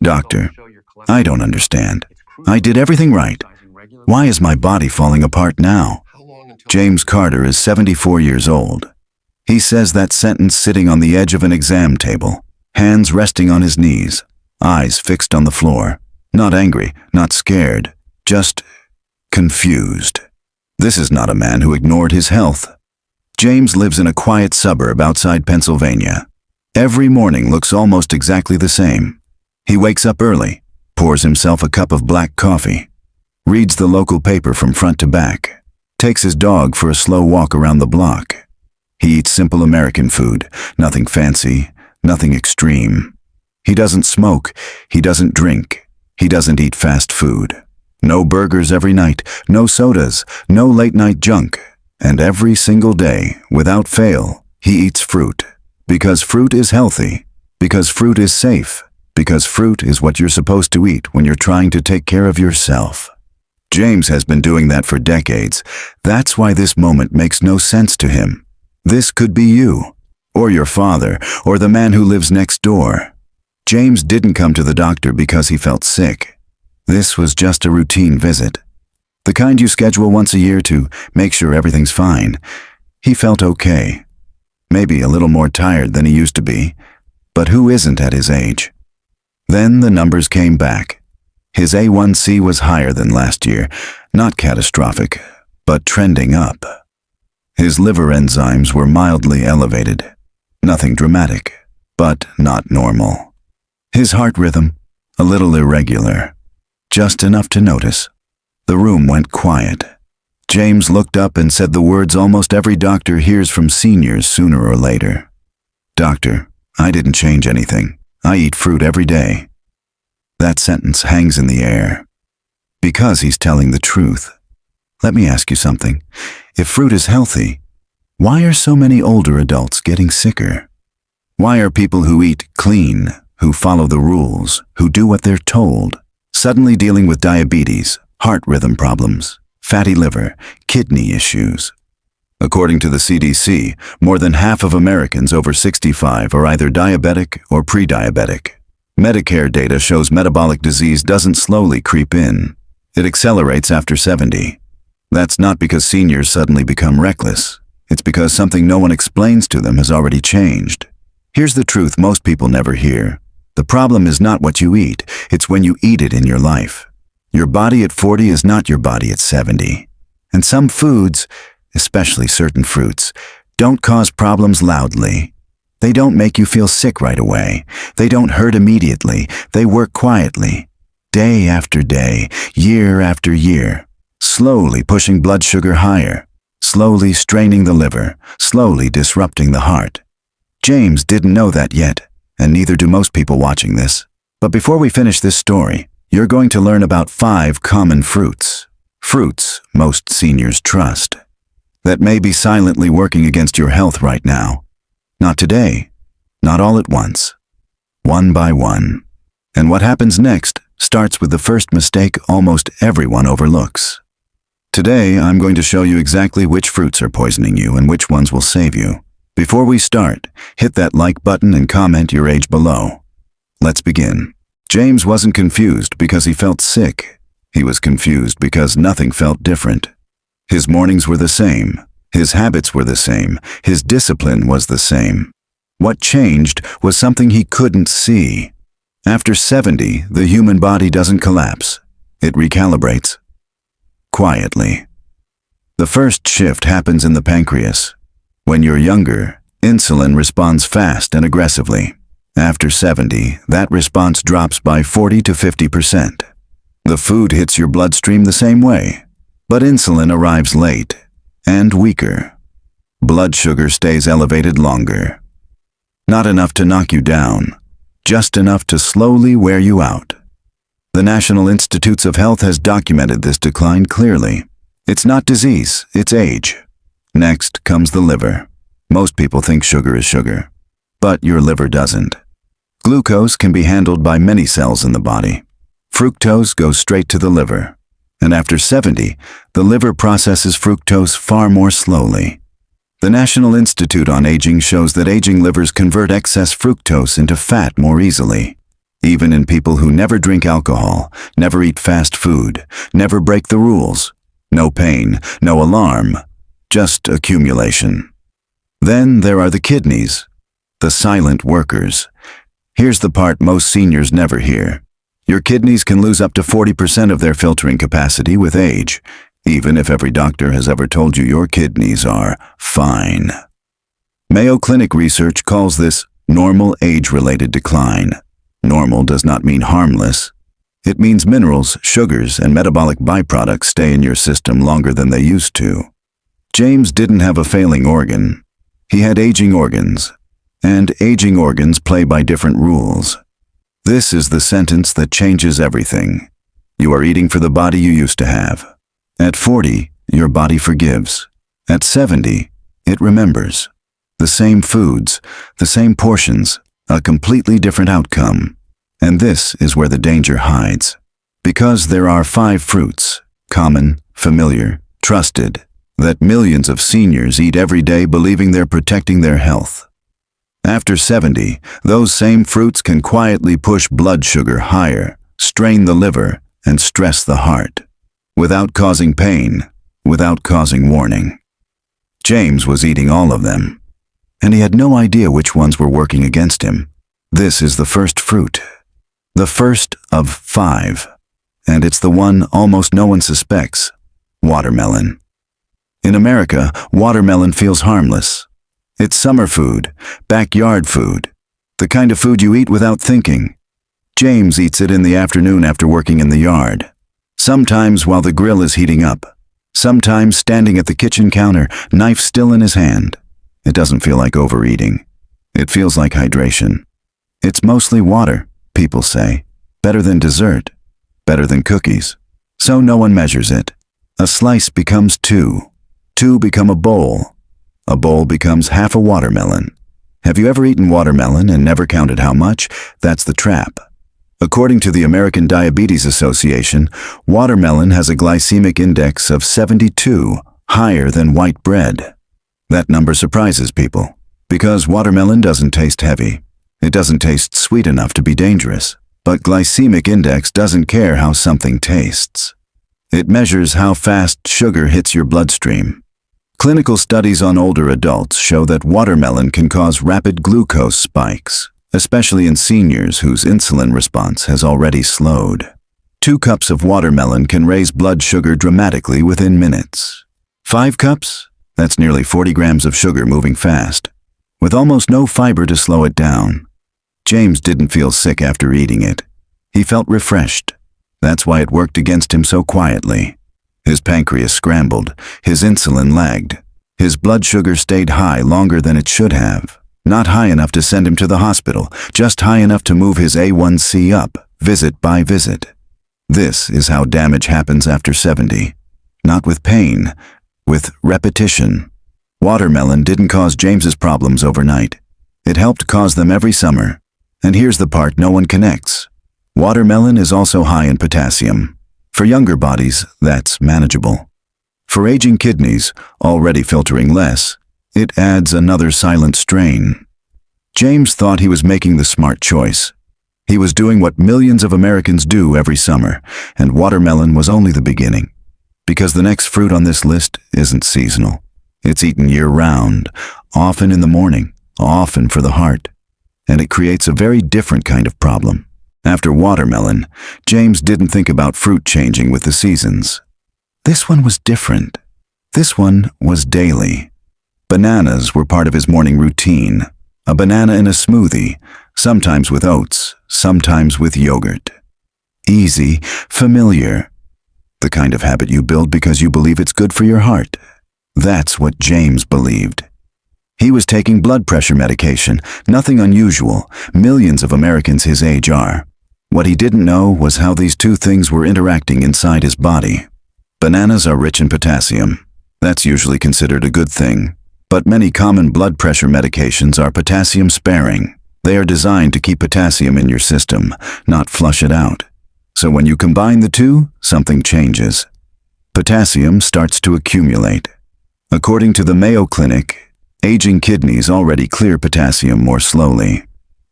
Doctor, I don't understand. I did everything right. Why is my body falling apart now? James Carter is 74 years old. He says that sentence sitting on the edge of an exam table, hands resting on his knees, eyes fixed on the floor. Not angry, not scared, just confused. This is not a man who ignored his health. James lives in a quiet suburb outside Pennsylvania. Every morning looks almost exactly the same. He wakes up early, pours himself a cup of black coffee, reads the local paper from front to back, takes his dog for a slow walk around the block. He eats simple American food, nothing fancy, nothing extreme. He doesn't smoke, he doesn't drink, he doesn't eat fast food. No burgers every night, no sodas, no late-night junk. And every single day, without fail, he eats fruit. Because fruit is healthy, because fruit is safe, because fruit is what you're supposed to eat when you're trying to take care of yourself. James has been doing that for decades. That's why this moment makes no sense to him. This could be you, or your father, or the man who lives next door. James didn't come to the doctor because he felt sick. This was just a routine visit. The kind you schedule once a year to make sure everything's fine. He felt okay. Maybe a little more tired than he used to be, but who isn't at his age? Then the numbers came back. His A1C was higher than last year, not catastrophic, but trending up. His liver enzymes were mildly elevated. Nothing dramatic, but not normal. His heart rhythm, a little irregular, just enough to notice. The room went quiet. James looked up and said the words almost every doctor hears from seniors sooner or later. Doctor, I didn't change anything. I eat fruit every day. That sentence hangs in the air. Because he's telling the truth. Let me ask you something. If fruit is healthy, why are so many older adults getting sicker? Why are people who eat clean, who follow the rules, who do what they're told, suddenly dealing with diabetes, heart rhythm problems, fatty liver, kidney issues? According to the CDC, more than half of Americans over 65 are either diabetic or pre-diabetic. Medicare data shows metabolic disease doesn't slowly creep in. It accelerates after 70. That's not because seniors suddenly become reckless. It's because something no one explains to them has already changed. Here's the truth most people never hear. The problem is not what you eat, it's when you eat it in your life. Your body at 40 is not your body at 70. And some foods, especially certain fruits, don't cause problems loudly. They don't make you feel sick right away. They don't hurt immediately. They work quietly, day after day, year after year, slowly pushing blood sugar higher, slowly straining the liver, slowly disrupting the heart. James didn't know that yet, and neither do most people watching this. But before we finish this story, you're going to learn about 5 common fruits. Fruits most seniors trust. That may be silently working against your health right now. Not today, not all at once, one by one. And what happens next starts with the first mistake almost everyone overlooks. Today, I'm going to show you exactly which fruits are poisoning you and which ones will save you. Before we start, hit that like button and comment your age below. Let's begin. James wasn't confused because he felt sick. He was confused because nothing felt different. His mornings were the same. His habits were the same. His discipline was the same. What changed was something he couldn't see. After 70, the human body doesn't collapse. It recalibrates. Quietly. The first shift happens in the pancreas. When you're younger, insulin responds fast and aggressively. After 70, that response drops by 40 to 50%. The food hits your bloodstream the same way, but insulin arrives late and weaker. Blood sugar stays elevated longer. Not enough to knock you down, just enough to slowly wear you out. The National Institutes of Health has documented this decline clearly. It's not disease, it's age. Next comes the liver. Most people think sugar is sugar, but your liver doesn't. Glucose can be handled by many cells in the body. Fructose goes straight to the liver. And after 70, the liver processes fructose far more slowly. The National Institute on Aging shows that aging livers convert excess fructose into fat more easily. even in people who never drink alcohol, never eat fast food, never break the rules. No pain, no alarm, just accumulation. Then there are the kidneys, the silent workers. Here's the part most seniors never hear. Your kidneys can lose up to 40% of their filtering capacity with age, even if every doctor has ever told you your kidneys are fine. Mayo Clinic research calls this normal age-related decline. Normal does not mean harmless. It means minerals, sugars, and metabolic byproducts stay in your system longer than they used to. James didn't have a failing organ. He had aging organs, and aging organs play by different rules. This is the sentence that changes everything. You are eating for the body you used to have. At 40, your body forgives. At 70, it remembers. The same foods, the same portions, a completely different outcome. And this is where the danger hides. Because there are 5 fruits, common, familiar, trusted, that millions of seniors eat every day believing they're protecting their health. After 70, those same fruits can quietly push blood sugar higher, strain the liver, and stress the heart, without causing pain, without causing warning. James was eating all of them, and he had no idea which ones were working against him. This is the first fruit, the first of 5, and it's the one almost no one suspects: watermelon. In America, watermelon feels harmless. It's summer food, backyard food, the kind of food you eat without thinking. James eats it in the afternoon after working in the yard, sometimes while the grill is heating up, sometimes standing at the kitchen counter, knife still in his hand. It doesn't feel like overeating. It feels like hydration. It's mostly water, people say. Better than dessert, better than cookies. So no one measures it. A slice becomes 2. 2 become a bowl. A bowl becomes half a watermelon. Have you ever eaten watermelon and never counted how much? That's the trap. According to the American Diabetes Association, watermelon has a glycemic index of 72, higher than white bread. That number surprises people, because watermelon doesn't taste heavy. It doesn't taste sweet enough to be dangerous. But glycemic index doesn't care how something tastes. It measures how fast sugar hits your bloodstream. Clinical studies on older adults show that watermelon can cause rapid glucose spikes, especially in seniors whose insulin response has already slowed. 2 cups of watermelon can raise blood sugar dramatically within minutes. 5 cups? That's nearly 40 grams of sugar moving fast, with almost no fiber to slow it down. James didn't feel sick after eating it. He felt refreshed. That's why it worked against him so quietly. His pancreas scrambled, his insulin lagged. His blood sugar stayed high longer than it should have. Not high enough to send him to the hospital, just high enough to move his A1C up, visit by visit. This is how damage happens after 70. Not with pain, with repetition. Watermelon didn't cause James's problems overnight. It helped cause them every summer. And here's the part no one connects. Watermelon is also high in potassium. For younger bodies, that's manageable. For aging kidneys, already filtering less, it adds another silent strain. James thought he was making the smart choice. He was doing what millions of Americans do every summer, and watermelon was only the beginning. Because the next fruit on this list isn't seasonal. It's eaten year-round, often in the morning, often for the heart. And it creates a very different kind of problem. After watermelon, James didn't think about fruit changing with the seasons. This one was different. This one was daily. Bananas were part of his morning routine. A banana in a smoothie, sometimes with oats, sometimes with yogurt. Easy, familiar. The kind of habit you build because you believe it's good for your heart. That's what James believed. He was taking blood pressure medication, nothing unusual. Millions of Americans his age are. What he didn't know was how these 2 things were interacting inside his body. Bananas are rich in potassium. That's usually considered a good thing. But many common blood pressure medications are potassium-sparing. They are designed to keep potassium in your system, not flush it out. So when you combine the 2, something changes. Potassium starts to accumulate. According to the Mayo Clinic, aging kidneys already clear potassium more slowly.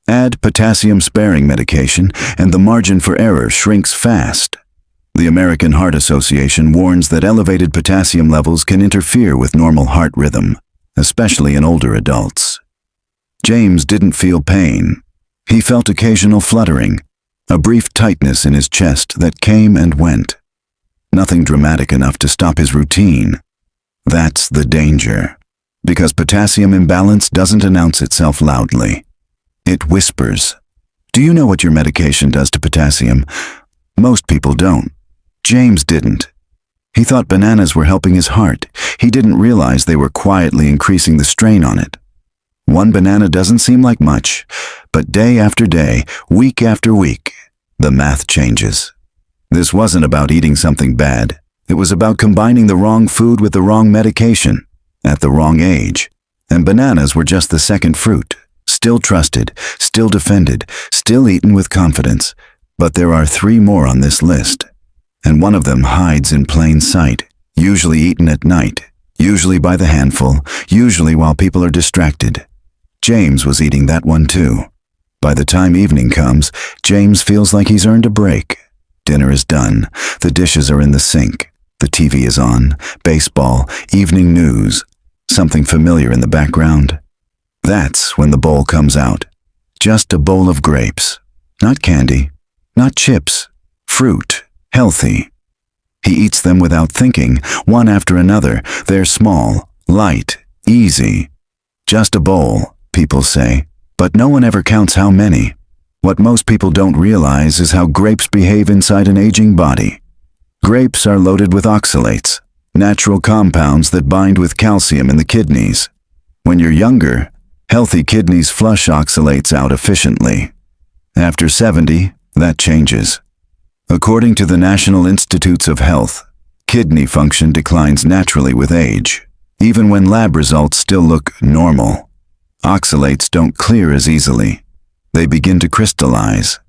Add potassium-sparing medication, and the margin for error shrinks fast. The American Heart Association warns that elevated potassium levels can interfere with normal heart rhythm, especially in older adults. James didn't feel pain. He felt occasional fluttering, a brief tightness in his chest that came and went. Nothing dramatic enough to stop his routine. That's the danger, because potassium imbalance doesn't announce itself loudly. It whispers. Do you know what your medication does to potassium? Most people don't. James didn't. He thought bananas were helping his heart. He didn't realize they were quietly increasing the strain on it. One banana doesn't seem like much, but day after day, week after week, the math changes. This wasn't about eating something bad. It was about combining the wrong food with the wrong medication at the wrong age. And bananas were just the second fruit, still trusted, still defended, still eaten with confidence. But there are 3 more on this list. And one of them hides in plain sight, usually eaten at night, usually by the handful, usually while people are distracted. James was eating that one too. By the time evening comes, James feels like he's earned a break. Dinner is done, the dishes are in the sink, the TV is on, baseball, evening news, something familiar in the background. That's when the bowl comes out. Just a bowl of grapes. Not candy, not chips, fruit. Healthy. He eats them without thinking, one after another. They're small, light, easy. Just a bowl, people say, but no one ever counts how many. What most people don't realize is how grapes behave inside an aging body. Grapes are loaded with oxalates, natural compounds that bind with calcium in the kidneys. When you're younger, healthy kidneys flush oxalates out efficiently. After 70, that changes. According to the National Institutes of Health, kidney function declines naturally with age, even when lab results still look normal. Oxalates don't clear as easily. They begin to crystallize.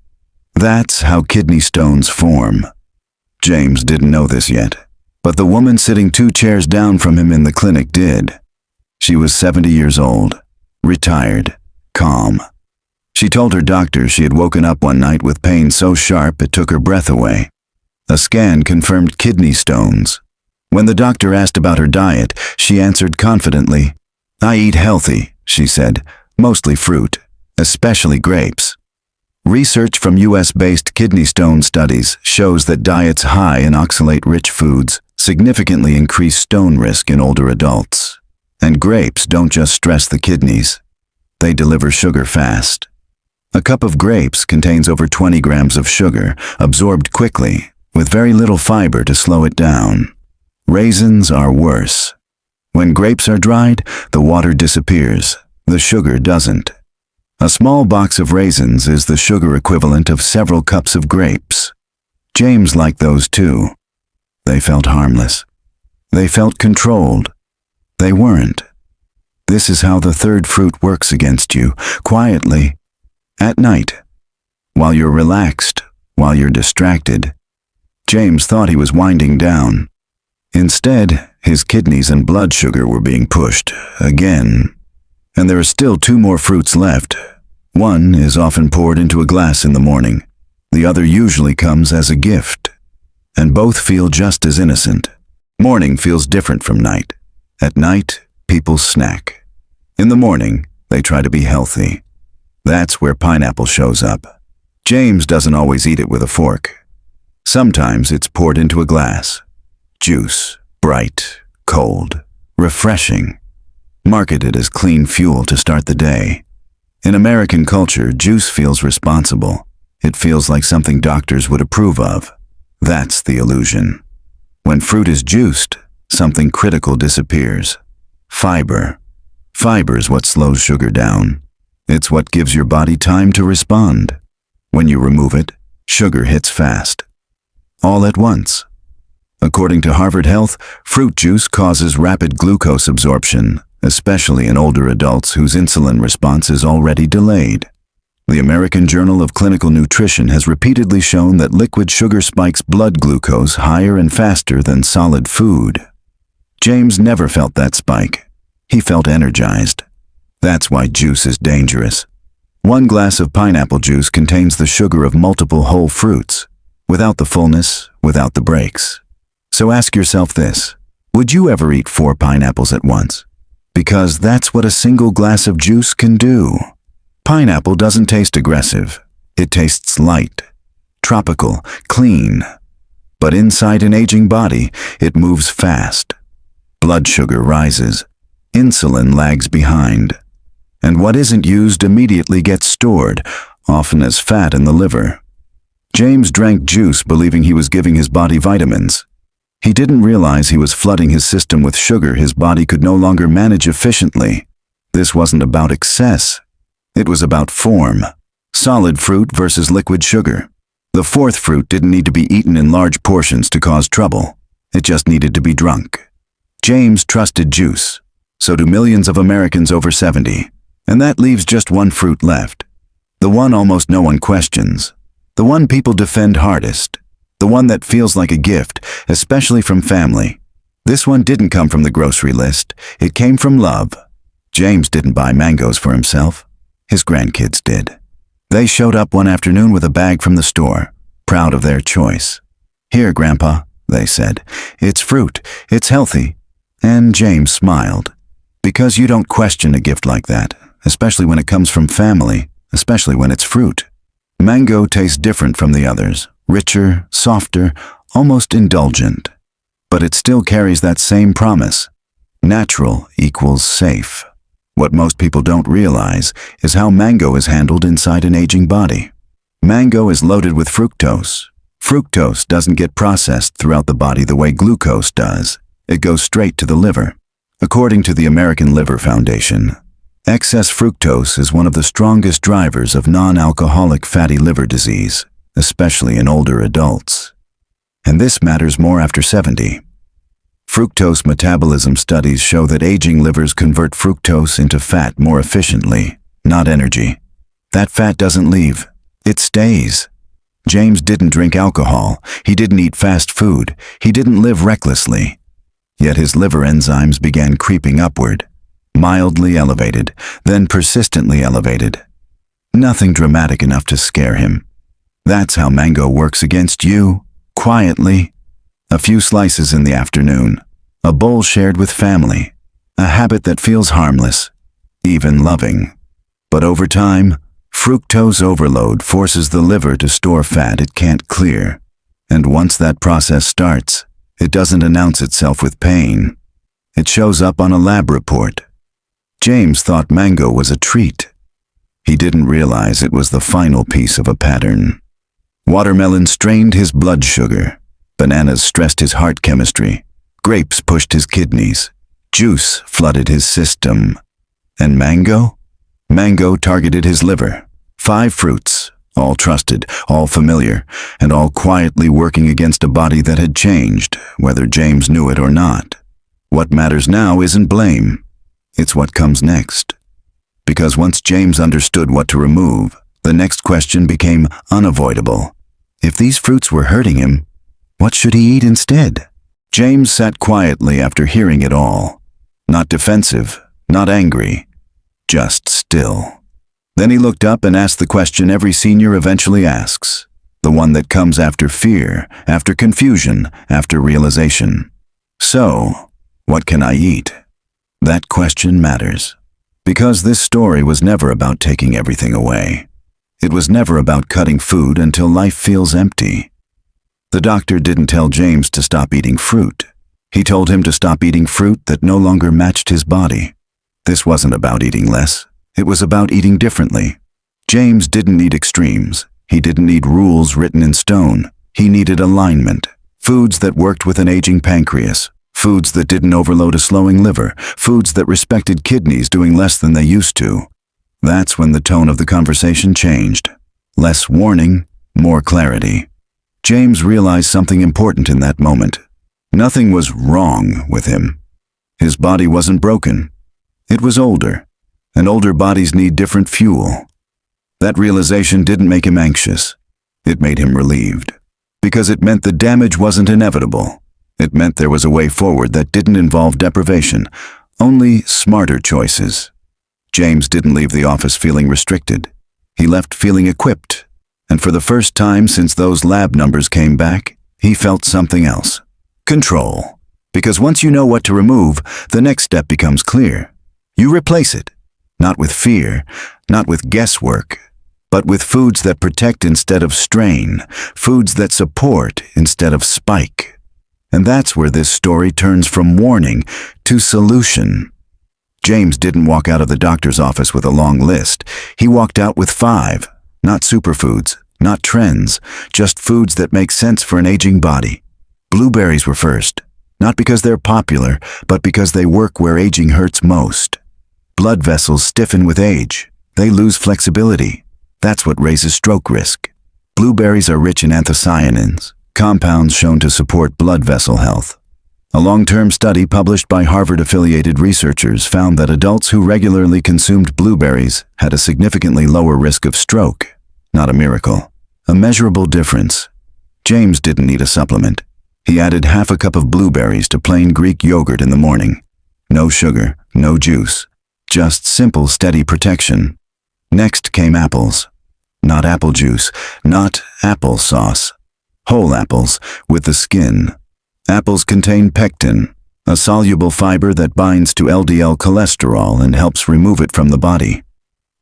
That's how kidney stones form. James didn't know this yet, but the woman sitting 2 chairs down from him in the clinic did. She was 70 years old, retired, calm. She told her doctor she had woken up one night with pain so sharp it took her breath away. A scan confirmed kidney stones. When the doctor asked about her diet, she answered confidently, "I eat healthy," she said, "mostly fruit, especially grapes." Research from US-based kidney stone studies shows that diets high in oxalate-rich foods significantly increase stone risk in older adults. And grapes don't just stress the kidneys. They deliver sugar fast. A cup of grapes contains over 20 grams of sugar, absorbed quickly, with very little fiber to slow it down. Raisins are worse. When grapes are dried, the water disappears, the sugar doesn't. A small box of raisins is the sugar equivalent of several cups of grapes. James liked those too. They felt harmless. They felt controlled. They weren't. This is how the third fruit works against you, quietly, at night, while you're relaxed, while you're distracted. James thought he was winding down. Instead, his kidneys and blood sugar were being pushed, again. And there are still 2 more fruits left. One is often poured into a glass in the morning. The other usually comes as a gift. And both feel just as innocent. Morning feels different from night. At night, people snack. In the morning, they try to be healthy. That's where pineapple shows up. James doesn't always eat it with a fork. Sometimes it's poured into a glass. Juice, bright, cold, refreshing. Marketed as clean fuel to start the day. In American culture, juice feels responsible. It feels like something doctors would approve of. That's the illusion. When fruit is juiced, something critical disappears. Fiber. Fiber is what slows sugar down. It's what gives your body time to respond. When you remove it, sugar hits fast. All at once. According to Harvard Health, fruit juice causes rapid glucose absorption, especially in older adults whose insulin response is already delayed. The American Journal of Clinical Nutrition has repeatedly shown that liquid sugar spikes blood glucose higher and faster than solid food. James never felt that spike. He felt energized. That's why juice is dangerous. One glass of pineapple juice contains the sugar of multiple whole fruits, without the fullness, without the breaks. So ask yourself this: would you ever eat 4 pineapples at once? Because that's what a single glass of juice can do. Pineapple doesn't taste aggressive. It tastes light, tropical, clean. But inside an aging body, it moves fast. Blood sugar rises. Insulin lags behind. And what isn't used immediately gets stored, often as fat in the liver. James drank juice believing he was giving his body vitamins. He didn't realize he was flooding his system with sugar his body could no longer manage efficiently. This wasn't about excess. It was about form. Solid fruit versus liquid sugar. The 4th fruit didn't need to be eaten in large portions to cause trouble. It just needed to be drunk. James trusted juice. So do millions of Americans over 70. And that leaves just one fruit left. The one almost no one questions. The one people defend hardest. The one that feels like a gift, especially from family. This one didn't come from the grocery list. It came from love. James didn't buy mangoes for himself. His grandkids did. They showed up one afternoon with a bag from the store, proud of their choice. "Here, Grandpa," they said. "It's fruit. It's healthy." And James smiled. Because you don't question a gift like that, especially when it comes from family, especially when it's fruit. Mango tastes different from the others, richer, softer, almost indulgent. But it still carries that same promise. Natural equals safe. What most people don't realize is how mango is handled inside an aging body. Mango is loaded with fructose. Fructose doesn't get processed throughout the body the way glucose does. It goes straight to the liver. According to the American Liver Foundation, excess fructose is one of the strongest drivers of non-alcoholic fatty liver disease, especially in older adults. And this matters more after 70. Fructose metabolism studies show that aging livers convert fructose into fat more efficiently, not energy. That fat doesn't leave. It stays. James didn't drink alcohol. He didn't eat fast food. He didn't live recklessly. Yet his liver enzymes began creeping upward, mildly elevated, then persistently elevated. Nothing dramatic enough to scare him. That's how mango works against you, quietly. A few slices in the afternoon, a bowl shared with family, a habit that feels harmless, even loving. But over time, fructose overload forces the liver to store fat it can't clear. And once that process starts, it doesn't announce itself with pain. It shows up on a lab report. James thought mango was a treat. He didn't realize it was the final piece of a pattern. Watermelon strained his blood sugar. Bananas stressed his heart chemistry. Grapes pushed his kidneys. Juice flooded his system. And mango? Mango targeted his liver. 5 fruits, all trusted, all familiar, and all quietly working against a body that had changed, whether James knew it or not. What matters now isn't blame. It's what comes next. Because once James understood what to remove, the next question became unavoidable. If these fruits were hurting him, what should he eat instead? James sat quietly after hearing it all. Not defensive, not angry, just still. Then he looked up and asked the question every senior eventually asks, the one that comes after fear, after confusion, after realization. So, what can I eat? That question matters. Because this story was never about taking everything away. It was never about cutting food until life feels empty. The doctor didn't tell James to stop eating fruit. He told him to stop eating fruit that no longer matched his body. This wasn't about eating less. It was about eating differently. James didn't need extremes. He didn't need rules written in stone. He needed alignment. Foods that worked with an aging pancreas. Foods that didn't overload a slowing liver. Foods that respected kidneys doing less than they used to. That's when the tone of the conversation changed. Less warning, more clarity. James realized something important in that moment. Nothing was wrong with him. His body wasn't broken. It was older. And older bodies need different fuel. That realization didn't make him anxious. It made him relieved. Because it meant the damage wasn't inevitable. It meant there was a way forward that didn't involve deprivation, only smarter choices. James didn't leave the office feeling restricted. He left feeling equipped, and for the first time since those lab numbers came back, he felt something else. Control. Because once you know what to remove, the next step becomes clear. You replace it, not with fear, not with guesswork, but with foods that protect instead of strain, foods that support instead of spike. And that's where this story turns from warning to solution. James didn't walk out of the doctor's office with a long list. He walked out with 5, not superfoods, not trends, just foods that make sense for an aging body. Blueberries were first, not because they're popular, but because they work where aging hurts most. Blood vessels stiffen with age. They lose flexibility. That's what raises stroke risk. Blueberries are rich in anthocyanins, compounds shown to support blood vessel health. A long-term study published by Harvard-affiliated researchers found that adults who regularly consumed blueberries had a significantly lower risk of stroke. Not a miracle. A measurable difference. James didn't need a supplement. He added half a cup of blueberries to plain Greek yogurt in the morning. No sugar, no juice. Just simple, steady protection. Next came apples. Not apple juice, not applesauce. Whole apples, with the skin. Apples contain pectin, a soluble fiber that binds to LDL cholesterol and helps remove it from the body.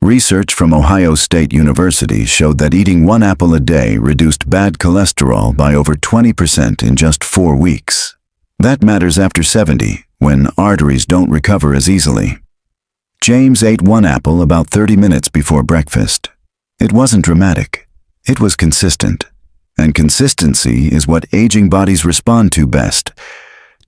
Research from Ohio State University showed that eating 1 apple a day reduced bad cholesterol by over 20% in just 4 weeks. That matters after 70, when arteries don't recover as easily. James ate 1 apple about 30 minutes before breakfast. It wasn't dramatic. It was consistent. And consistency is what aging bodies respond to best.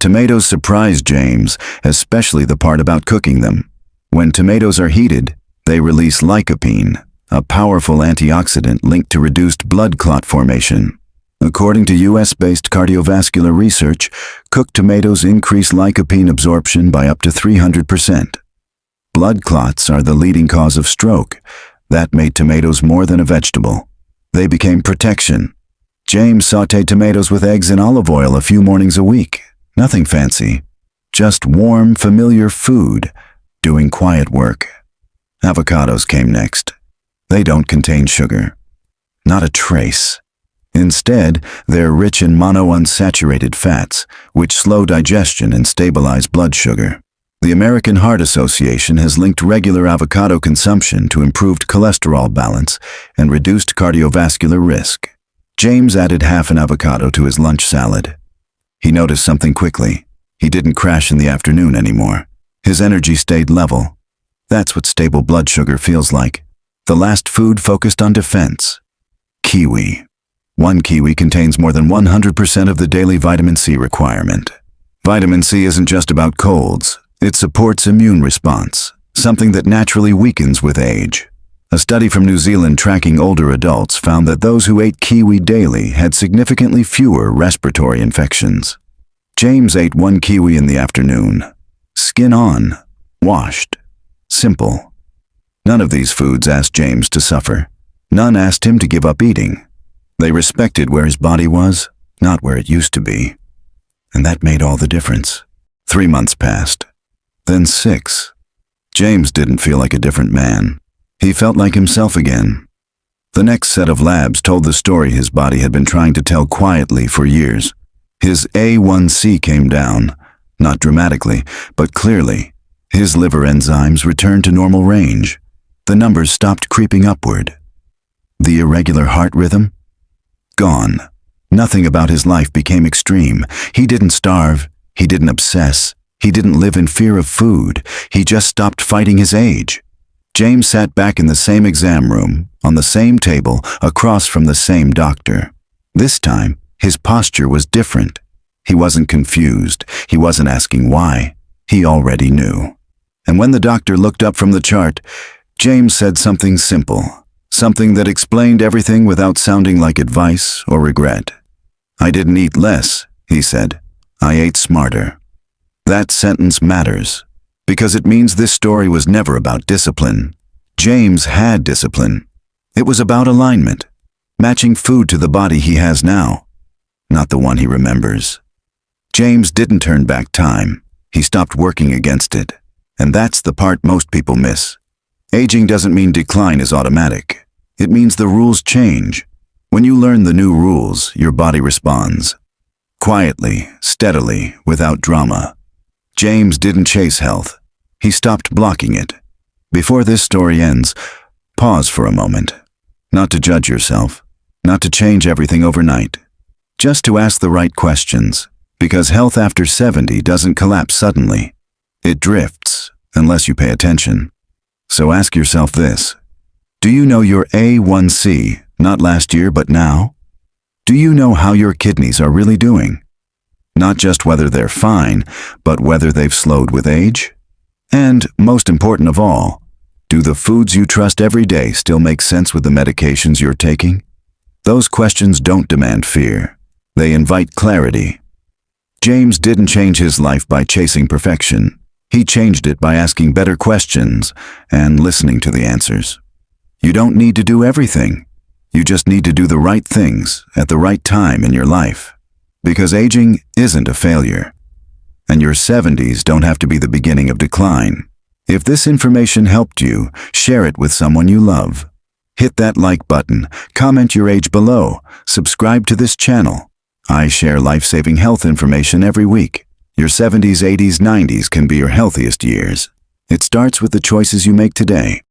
Tomatoes surprised James, especially the part about cooking them. When tomatoes are heated, they release lycopene, a powerful antioxidant linked to reduced blood clot formation. According to US-based cardiovascular research, cooked tomatoes increase lycopene absorption by up to 300%. Blood clots are the leading cause of stroke. That made tomatoes more than a vegetable. They became protection. James sautéed tomatoes with eggs and olive oil a few mornings a week. Nothing fancy. Just warm, familiar food, doing quiet work. Avocados came next. They don't contain sugar. Not a trace. Instead, they're rich in monounsaturated fats, which slow digestion and stabilize blood sugar. The American Heart Association has linked regular avocado consumption to improved cholesterol balance and reduced cardiovascular risk. James added half an avocado to his lunch salad. He noticed something quickly. He didn't crash in the afternoon anymore. His energy stayed level. That's what stable blood sugar feels like. The last food focused on defense. Kiwi. 1 kiwi contains more than 100% of the daily vitamin C requirement. Vitamin C isn't just about colds. It supports immune response, something that naturally weakens with age. A study from New Zealand tracking older adults found that those who ate kiwi daily had significantly fewer respiratory infections. James ate 1 kiwi in the afternoon. Skin on. Washed. Simple. None of these foods asked James to suffer. None asked him to give up eating. They respected where his body was, not where it used to be. And that made all the difference. 3 months passed. Then 6. James didn't feel like a different man. He felt like himself again. The next set of labs told the story his body had been trying to tell quietly for years. His A1C came down, not dramatically, but clearly. His liver enzymes returned to normal range. The numbers stopped creeping upward. The irregular heart rhythm? Gone. Nothing about his life became extreme. He didn't starve. He didn't obsess. He didn't live in fear of food. He just stopped fighting his age. James sat back in the same exam room, on the same table, across from the same doctor. This time, his posture was different. He wasn't confused. He wasn't asking why. He already knew. And when the doctor looked up from the chart, James said something simple, something that explained everything without sounding like advice or regret. "I didn't eat less," he said. "I ate smarter." That sentence matters, because it means this story was never about discipline. James had discipline. It was about alignment, matching food to the body he has now, not the one he remembers. James didn't turn back time. He stopped working against it. And that's the part most people miss. Aging doesn't mean decline is automatic. It means the rules change. When you learn the new rules, your body responds. Quietly, steadily, without drama. James didn't chase health. He stopped blocking it. Before this story ends, pause for a moment. Not to judge yourself, not to change everything overnight. Just to ask the right questions, because health after 70 doesn't collapse suddenly. It drifts, unless you pay attention. So ask yourself this. Do you know your A1C, not last year but now? Do you know how your kidneys are really doing? Not just whether they're fine, but whether they've slowed with age? And, most important of all, do the foods you trust every day still make sense with the medications you're taking? Those questions don't demand fear. They invite clarity. James didn't change his life by chasing perfection. He changed it by asking better questions and listening to the answers. You don't need to do everything. You just need to do the right things at the right time in your life. Because aging isn't a failure. And your 70s don't have to be the beginning of decline. If this information helped you, share it with someone you love. Hit that like button, comment your age below, subscribe to this channel. I share life-saving health information every week. Your 70s, 80s, 90s can be your healthiest years. It starts with the choices you make today.